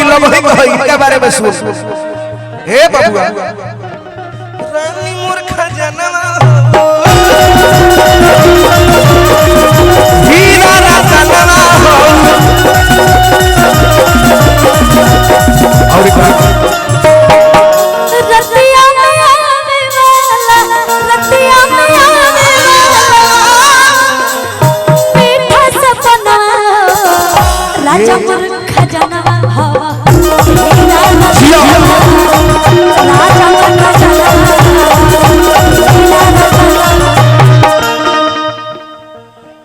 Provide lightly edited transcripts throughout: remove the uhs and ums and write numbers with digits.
बाबू लोग के बारे में सुन हे बाबू रानी मूर्ख जनवा हीरा रतनवा और रतिया में आने वाला रतिया में आने वाला मीठा सपना राजा मूर्ख जनवा हवा राजा मूर्ख जनवा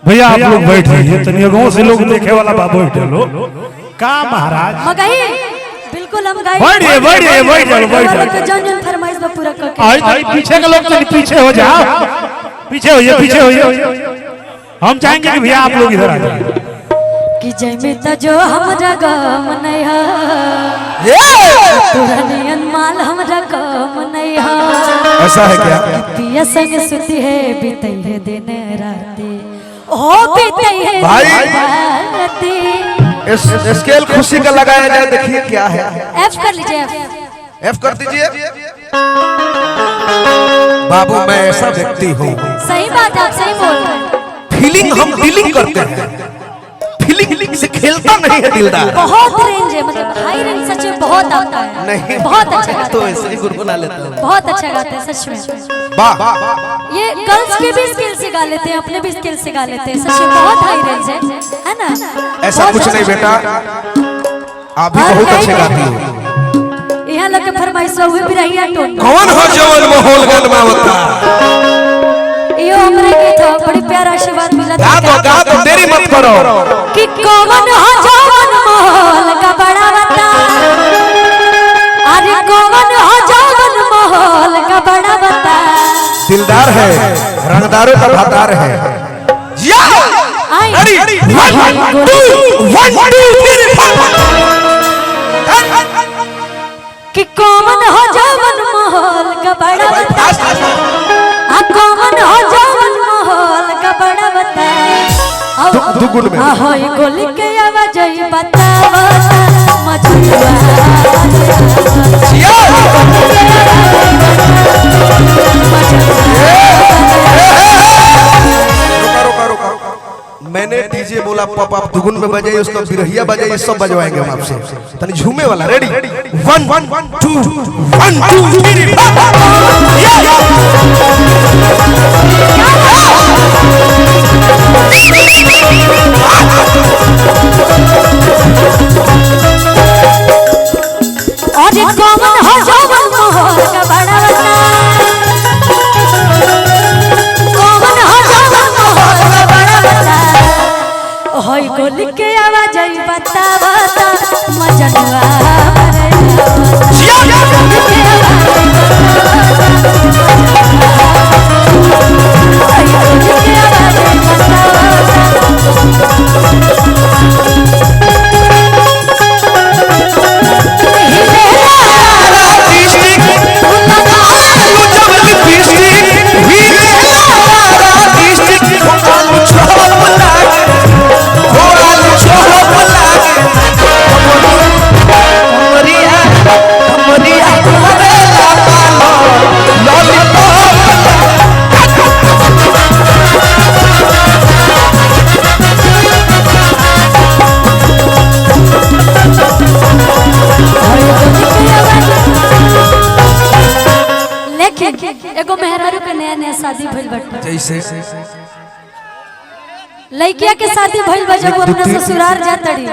भैया आप लोग बैठ रहिए तनिया गांव से लोग देखे वाला बाबू बैठे लो का महाराज मगही बिल्कुल हम गाइड बैठिए बैठिए बैठ जाओ बैठ जाओ जन जन फरमाइश में पूरा करके आई पीछे के लोग चलिए पीछे हो जाओ पीछे होइए हम चाहेंगे कि भैया आप लोग इधर आ जाइए कि जयमे त जो हमरा गम नहीं है तोरा नियन माल हमरा गम नहीं है ऐसा है क्या पिया संग सुती है बीतई है दिन राती ओ बीतई है भाई राती इस स्केल खुशी का लगाया जाए देखिए क्या है एफ कर लीजिए एफ कर दीजिए बाबू मैं ऐसा व्यक्ति हूँ सही बात आप सही बोल रहे हैं फीलिंग हम डीलिंग करते हैं फीलिंग से खेलता नहीं है दिलदार बहुत रेंज है मतलब हाई रेंज सच में बहुत आता है नहीं बहुत अच्छा गाते तो हैं ऐसे ही गुनगुना लेता हूँ बहुत अच्छा गाते हैं सच में वाह ये गर्ल्स के भी स्किल से गा लेते हैं अपने भी स्किल से गा लेते हैं सच में बहुत हाई रेंज है ना ऐसा कुछ नहीं बेटा आप भी बहुत अच्छे गाती हो यहाँ लग के फरमाइश हुए बिरहिया टोन कौन हो जवन माहौल गलमावता यो हमरे के था बड़ी प्यारा आशीर्वाद मिला गा दो देरी मत करो कि कौन हो जवन माहौल का बड़ा बता अरे कौन हो जवन माहौल का बड़ा बता दिलदार है रंगदारों का भातार है रेडी 1 2 कि कौन हो जवन माहौल का बड़ा बता कौन हो जवन माहौल का बड़ा बता दुगुन में होई गोली के आवाज बतावा मजुआ रुका मैंने डीजे बोला पॉप आप दुगुन में बजाइए उसका बिरहिया बजाइए सब बजवाएंगे हम आपसे तनी झूमे वाला रेडी 1 2 1 2 अरे कौन हो जवन माहौल का बड़ा बता कौन हो जवन माहौल का बड़ा बता होई गोली के आवाज बतावा मजनुआ एगो मेहरारू के नया नया शादी भइल बाटे जैसे लड़किया के शादी भइल बा जब वो अपना ससुराल जातड़ी